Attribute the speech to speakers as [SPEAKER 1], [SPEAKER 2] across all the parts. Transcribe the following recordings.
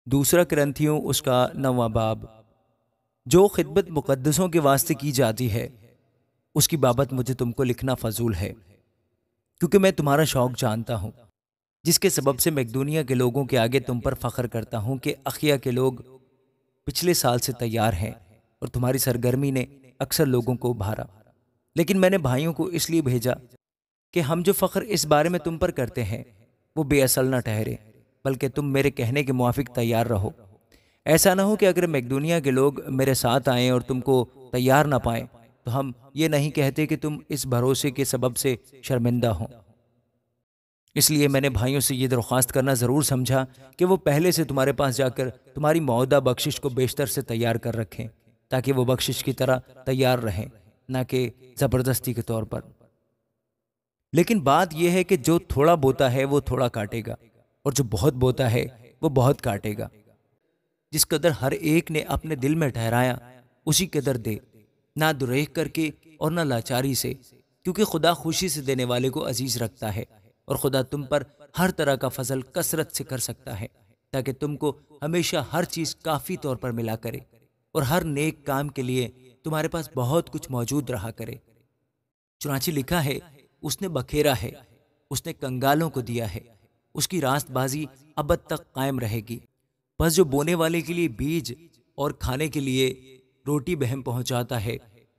[SPEAKER 1] دوسرا کرنتھیوں اس کا 9واں باب۔ جو خدمت مقدسوں کے واسطے کی جاتی ہے اس کی بابت مجھے تم کو لکھنا فضول ہے، کیونکہ میں تمہارا شوق جانتا ہوں، جس کے سبب سے مقدونیہ کے لوگوں کے آگے تم پر فخر کرتا ہوں کہ اخیا کے لوگ پچھلے سال سے تیار ہیں اور تمہاری سرگرمی نے اکثر لوگوں کو ابھارا۔ لیکن میں نے بھائیوں کو اس لیے بھیجا کہ ہم جو فخر اس بارے میں تم پر کرتے ہیں وہ بے اصل نہ ٹھہرے، بلکہ تم میرے کہنے کے موافق تیار رہو۔ ایسا نہ ہو کہ اگر مقدونیہ کے لوگ میرے ساتھ آئیں اور تم کو تیار نہ پائیں تو ہم یہ نہیں کہتے کہ تم اس بھروسے کے سبب سے شرمندہ ہو۔ اس لیے میں نے بھائیوں سے یہ درخواست کرنا ضرور سمجھا کہ وہ پہلے سے تمہارے پاس جا کر تمہاری معاہدہ بخشش کو بیشتر سے تیار کر رکھیں، تاکہ وہ بخشش کی طرح تیار رہیں، نہ کہ زبردستی کے طور پر۔ لیکن بات یہ ہے کہ جو تھوڑا بوتا ہے وہ تھوڑا کاٹے گا، اور جو بہت بوتا ہے وہ بہت کاٹے گا۔ جس قدر ہر ایک نے اپنے دل میں ٹھہرایا اسی قدر دے، نہ دریغ کر کے اور نہ لاچاری سے، کیونکہ خدا خوشی سے دینے والے کو عزیز رکھتا ہے، اور خدا تم پر ہر طرح کا فضل کثرت سے کر سکتا ہے، تاکہ تم کو ہمیشہ ہر چیز کافی طور پر ملا کرے، اور ہر نیک کام کے لیے تمہارے پاس بہت کچھ موجود رہا کرے۔ چنانچہ لکھا ہے، اس نے بکھیرا ہے، اس نے کنگالوں کو دیا ہے، اس کی راست بازی ابد تک قائم رہے گی۔ بس جو بونے والے کے لیے بیج اور کھانے کے لیے روٹی بہم پہنچاتا ہے،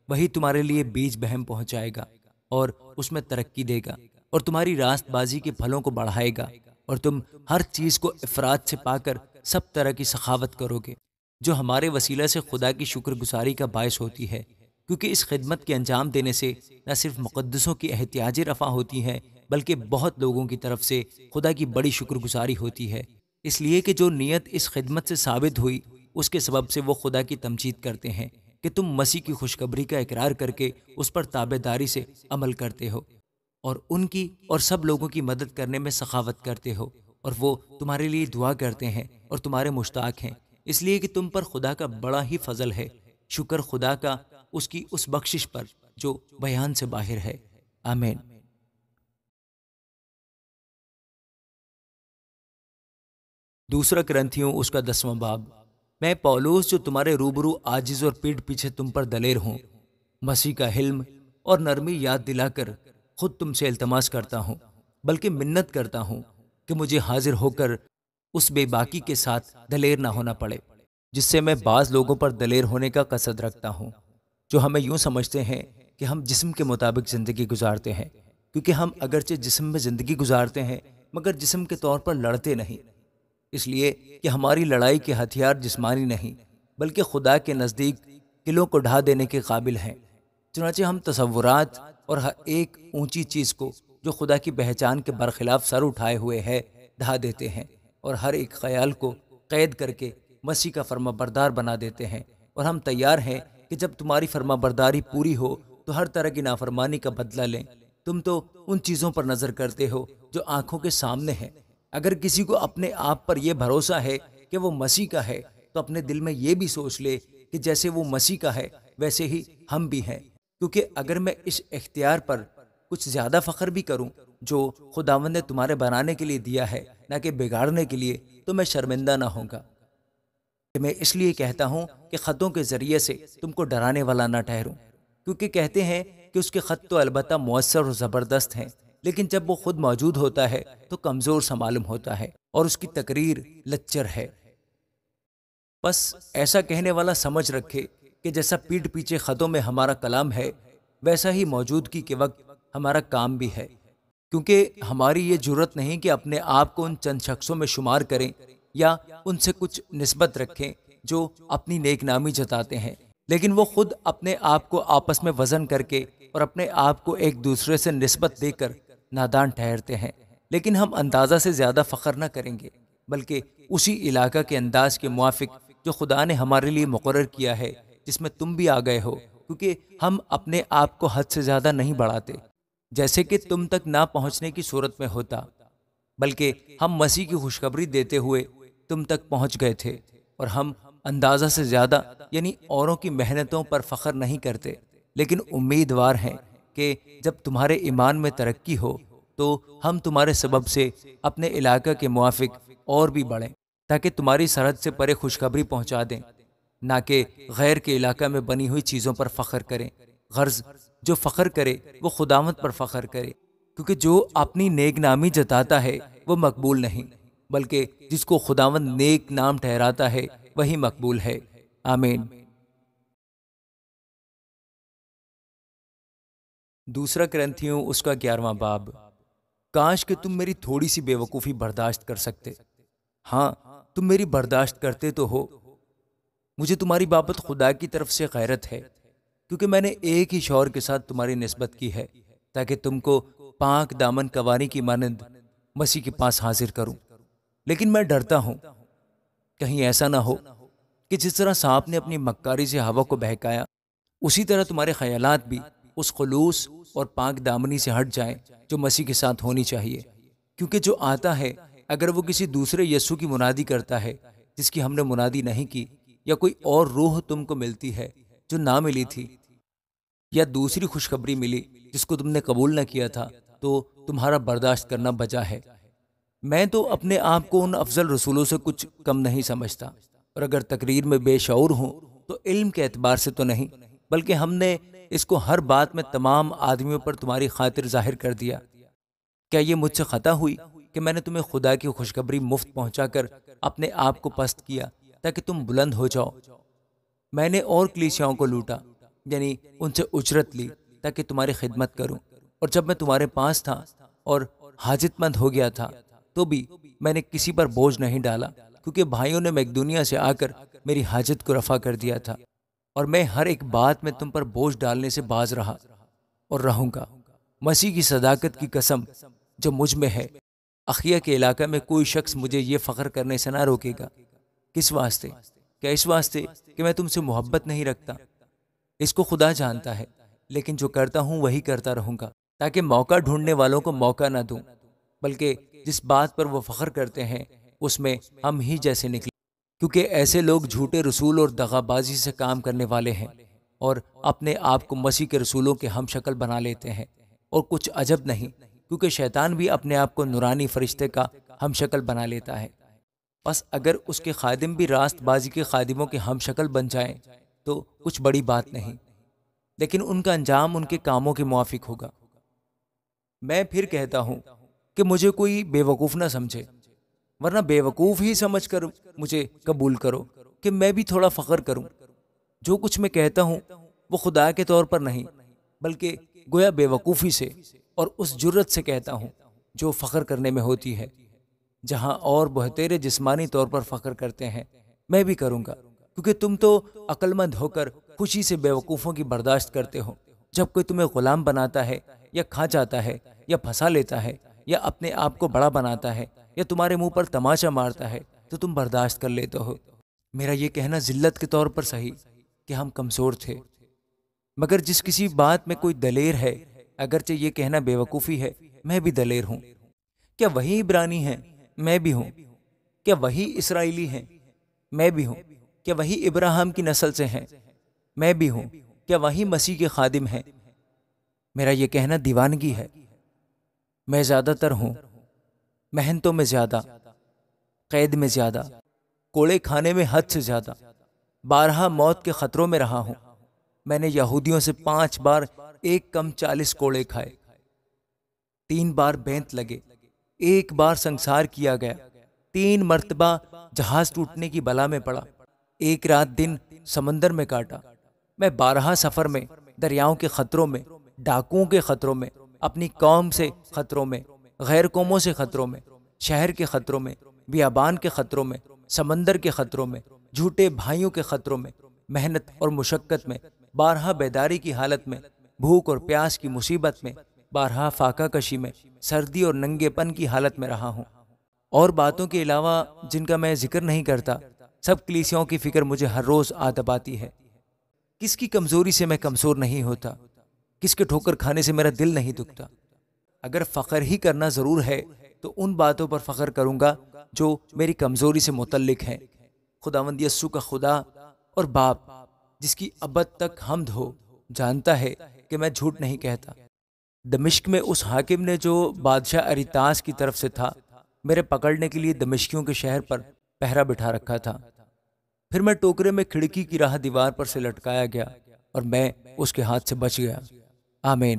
[SPEAKER 1] وہی تمہارے لیے بیج بہم پہنچائے گا اور اس میں ترقی دے گا، اور تمہاری راست بازی کے پھلوں کو بڑھائے گا، اور تم ہر چیز کو افراد سے پا کر سب طرح کی سخاوت کرو گے، جو ہمارے وسیلہ سے خدا کی شکر گزاری کا باعث ہوتی ہے، کیونکہ اس خدمت کے انجام دینے سے نہ صرف مقدسوں کی احتیاجیں رفع ہوتی ہیں، بلکہ بہت لوگوں کی طرف سے خدا کی بڑی شکر گزاری ہوتی ہے، اس لیے کہ جو نیت اس خدمت سے ثابت ہوئی اس کے سبب سے وہ خدا کی تمجید کرتے ہیں کہ تم مسیح کی خوشخبری کا اقرار کر کے اس پر تابع داری سے عمل کرتے ہو، اور ان کی اور سب لوگوں کی مدد کرنے میں سخاوت کرتے ہو، اور وہ تمہارے لیے دعا کرتے ہیں اور تمہارے مشتاق ہیں، اس لیے کہ تم پر خدا کا بڑا ہی فضل ہے۔ شکر خدا کا اس کی اس بخشش پر جو بیان سے باہر ہے۔ آمین۔ دوسرا کرنتھیوں اس کا 10واں باب۔ میں پولوس جو تمہارے روبرو عاجز اور پیٹھ پیچھے تم پر دلیر ہوں، مسیح کا حلم اور نرمی یاد دلا کر خود تم سے التماس کرتا ہوں، بلکہ منت کرتا ہوں کہ مجھے حاضر ہو کر اس بے باکی کے ساتھ دلیر نہ ہونا پڑے جس سے میں بعض لوگوں پر دلیر ہونے کا قصد رکھتا ہوں، جو ہمیں یوں سمجھتے ہیں کہ ہم جسم کے مطابق زندگی گزارتے ہیں، کیونکہ ہم اگرچہ جسم میں زندگی گزارتے ہیں مگر جسم کے طور پر لڑتے نہیں، اس لیے کہ ہماری لڑائی کے ہتھیار جسمانی نہیں بلکہ خدا کے نزدیک قلعوں کو ڈھا دینے کے قابل ہیں۔ چنانچہ ہم تصورات اور ہر ایک اونچی چیز کو جو خدا کی پہچان کے برخلاف سر اٹھائے ہوئے ہے ڈھا دیتے ہیں، اور ہر ایک خیال کو قید کر کے مسیح کا فرما بردار بنا دیتے ہیں، اور ہم تیار ہیں کہ جب تمہاری فرما برداری پوری ہو تو ہر طرح کی نافرمانی کا بدلہ لیں۔ تم تو ان چیزوں پر نظر کرتے ہو جو آنکھوں کے سامنے ہیں۔ اگر کسی کو اپنے آپ پر یہ بھروسہ ہے کہ وہ مسیح کا ہے تو اپنے دل میں یہ بھی سوچ لے کہ جیسے وہ مسیح کا ہے ویسے ہی ہم بھی ہیں، کیونکہ اگر میں اس اختیار پر کچھ زیادہ فخر بھی کروں جو خداوند نے تمہارے بنانے کے لیے دیا ہے نہ کہ بگاڑنے کے لیے، تو میں شرمندہ نہ ہوں گا۔ میں اس لیے کہتا ہوں کہ خطوں کے ذریعے سے تم کو ڈرانے والا نہ ٹھہروں، کیونکہ کہتے ہیں کہ اس کے خط تو البتہ مؤثر اور زبردست ہیں، لیکن جب وہ خود موجود ہوتا ہے تو کمزور سا معلوم ہوتا ہے اور اس کی تقریر لچر ہے۔ بس ایسا کہنے والا سمجھ رکھے کہ جیسا پیٹھ پیچھے خطوں میں ہمارا کلام ہے ویسا ہی موجودگی کے وقت ہمارا کام بھی ہے، کیونکہ ہماری یہ جرت نہیں کہ اپنے آپ کو ان چند شخصوں میں شمار کریں یا ان سے کچھ نسبت رکھیں جو اپنی نیک نامی جتاتے ہیں، لیکن وہ خود اپنے آپ کو آپس میں وزن کر کے اور اپنے آپ کو ایک دوسرے سے نسبت دے کر نادان ٹھہرتے ہیں۔ لیکن ہم اندازہ سے زیادہ فخر نہ کریں گے، بلکہ اسی علاقہ کے انداز کے موافق جو خدا نے ہمارے لیے مقرر کیا ہے، جس میں تم بھی آ گئے ہو، کیونکہ ہم اپنے آپ کو حد سے زیادہ نہیں بڑھاتے جیسے کہ تم تک نہ پہنچنے کی صورت میں ہوتا، بلکہ ہم مسیح کی خوشخبری دیتے ہوئے تم تک پہنچ گئے تھے، اور ہم اندازہ سے زیادہ یعنی اوروں کی محنتوں پر فخر نہیں کرتے، لیکن امیدوار ہیں کہ جب تمہارے ایمان میں ترقی ہو تو ہم تمہارے سبب سے اپنے علاقہ کے موافق اور بھی بڑھیں۔ تاکہ تمہاری سرحد سے پرے خوشخبری پہنچا دیں، نہ کہ غیر کے علاقہ میں بنی ہوئی چیزوں پر فخر کریں۔ غرض جو فخر کرے وہ خداوند پر فخر کرے، کیونکہ جو اپنی نیک نامی جتاتا ہے وہ مقبول نہیں، بلکہ جس کو خداوند نیک نام ٹھہراتا ہے وہی مقبول ہے۔ آمین۔ دوسرا کرنتھیوں اس کا 11واں باب۔ کاش کہ تم میری تھوڑی سی بے وقوفی برداشت کر سکتے۔ ہاں، تم میری برداشت کرتے تو ہو۔ مجھے تمہاری بابت خدا کی طرف سے غیرت ہے، کیونکہ میں نے ایک ہی شوہر کے ساتھ تمہاری نسبت کی ہے، تاکہ تم کو پاک دامن کوانی کی مانند مسیح کے پاس حاضر کروں۔ لیکن میں ڈرتا ہوں کہیں ایسا نہ ہو کہ جس طرح سانپ نے اپنی مکاری سے ہوا کو بہکایا، اسی طرح تمہارے خیالات بھی اس خلوص اور پاک دامنی سے ہٹ جائیں جو مسیح کے ساتھ ہونی چاہیے۔ کیونکہ جو آتا ہے اگر وہ کسی دوسرے یسوع کی منادی کرتا ہے جس کی ہم نے منادی نہیں کی، یا کوئی اور روح تم کو ملتی ہے جو نہ ملی تھی، یا دوسری خوشخبری ملی جس کو تم نے قبول نہ کیا تھا، تو تمہارا برداشت کرنا بجا ہے۔ میں تو اپنے آپ کو ان افضل رسولوں سے کچھ کم نہیں سمجھتا، اور اگر تقریر میں بے شعور ہوں تو علم کے اعتبار سے تو نہیں، بلکہ ہم نے اس کو ہر بات میں تمام آدمیوں پر تمہاری خاطر ظاہر کر دیا۔ کیا یہ مجھ سے خطا ہوئی کہ میں نے تمہیں خدا کی خوشخبری مفت پہنچا کر اپنے آپ کو پست کیا تاکہ تم بلند ہو جاؤ؟ میں نے اور کلیسیاؤں کو لوٹا، یعنی ان سے اجرت لی تاکہ تمہاری خدمت کروں، اور جب میں تمہارے پاس تھا اور حاجت مند ہو گیا تھا تو بھی میں نے کسی پر بوجھ نہیں ڈالا، کیونکہ بھائیوں نے میقدونیہ سے آ کر میری حاجت کو رفع کر دیا تھا، اور میں ہر ایک بات میں تم پر بوجھ ڈالنے سے باز رہا اور رہوں گا۔ مسیح کی صداقت کی قسم جو مجھ میں ہے، اخیہ کے علاقہ میں کوئی شخص مجھے یہ فخر کرنے سے نہ روکے گا۔ کس واسطے؟ کیا اس واسطے کہ میں تم سے محبت نہیں رکھتا؟ اس کو خدا جانتا ہے، لیکن جو کرتا ہوں وہی کرتا رہوں گا، تاکہ موقع ڈھونڈنے والوں کو موقع نہ دوں، بلکہ جس بات پر وہ فخر کرتے ہیں اس میں ہم ہی جیسے نکلیں، کیونکہ ایسے لوگ جھوٹے رسول اور دغا بازی سے کام کرنے والے ہیں، اور اپنے آپ کو مسیح کے رسولوں کے ہم شکل بنا لیتے ہیں۔ اور کچھ عجب نہیں، کیونکہ شیطان بھی اپنے آپ کو نورانی فرشتے کا ہم شکل بنا لیتا ہے۔ پس اگر اس کے خادم بھی راست بازی کے خادموں کے ہم شکل بن جائیں تو کچھ بڑی بات نہیں، لیکن ان کا انجام ان کے کاموں کے موافق ہوگا۔ میں پھر کہتا ہوں کہ مجھے کوئی بے وقوف نہ سمجھے، ورنہ بے وقوف ہی سمجھ کر مجھے قبول کرو کہ میں بھی تھوڑا فخر کروں۔ جو کچھ میں کہتا ہوں وہ خدا کے طور پر نہیں، بلکہ گویا بے وقوفی سے اور اس جرت سے کہتا ہوں جو فخر کرنے میں ہوتی ہے۔ جہاں اور بہتیرے جسمانی طور پر فخر کرتے ہیں، میں بھی کروں گا، کیونکہ تم تو عقل مند ہو کر خوشی سے بے وقوفوں کی برداشت کرتے ہو۔ جب کوئی تمہیں غلام بناتا ہے یا کھا جاتا ہے یا پھنسا لیتا ہے یا اپنے آپ کو بڑا بناتا ہے یا تمہارے منہ پر تماچا مارتا ہے تو تم برداشت کر لیتے ہو۔ میرا یہ کہنا ذلت کے طور پر صحیح کہ ہم کمزور تھے، مگر جس کسی بات میں کوئی دلیر ہے، اگرچہ یہ کہنا بے وقوفی ہے، میں بھی دلیر ہوں۔ کیا وہی عبرانی ہیں؟ میں بھی ہوں۔ کیا وہی اسرائیلی ہیں؟ میں بھی ہوں۔ کیا وہی ابراہیم کی نسل سے ہیں؟ میں بھی ہوں۔ کیا وہی مسیح کے خادم ہیں؟ میرا یہ کہنا دیوانگی ہے۔ میں زیادہ تر ہوں، محنتوں میں زیادہ، قید میں زیادہ، کوڑے کھانے میں حد سے زیادہ، بارہا موت کے خطروں میں رہا ہوں۔ میں نے یہودیوں سے 5 بار ایک کم 40 کوڑے کھائے، 3 بار بینت لگے، 1 بار سنسار کیا گیا، 3 مرتبہ جہاز ٹوٹنے کی بلا میں پڑا، 1 رات دن سمندر میں کاٹا۔ میں 12 سفر میں، دریاؤں کے خطروں میں، ڈاکوؤں کے خطروں میں، اپنی قوم سے خطروں میں، غیر قوموں سے خطروں میں، شہر کے خطروں میں، بیابان کے خطروں میں، سمندر کے خطروں میں، جھوٹے بھائیوں کے خطروں میں، محنت اور مشقت میں، 12 بیداری کی حالت میں، بھوک اور پیاس کی مصیبت میں، 12 فاقہ کشی میں، سردی اور ننگے پن کی حالت میں رہا ہوں۔ اور باتوں کے علاوہ جن کا میں ذکر نہیں کرتا، سب کلیسیاؤں کی فکر مجھے ہر روز عادت آتی ہے۔ کس کی کمزوری سے میں کمزور نہیں ہوتا؟ کس کے ٹھوکر کھانے سے میرا دل نہیں دکھتا؟ اگر فخر ہی کرنا ضرور ہے تو ان باتوں پر فخر کروں گا جو میری کمزوری سے متعلق ہیں۔ خداوند یسوع کا خدا اور باپ، جس کی ابد تک حمد ہو، جانتا ہے کہ میں جھوٹ نہیں کہتا۔ دمشق میں اس حاکم نے جو بادشاہ اریتاس کی طرف سے تھا، میرے پکڑنے کے لیے دمشقیوں کے شہر پر پہرا بٹھا رکھا تھا۔ پھر میں ٹوکرے میں کھڑکی کی راہ دیوار پر سے لٹکایا گیا اور میں اس کے ہاتھ سے بچ گیا۔ آمین۔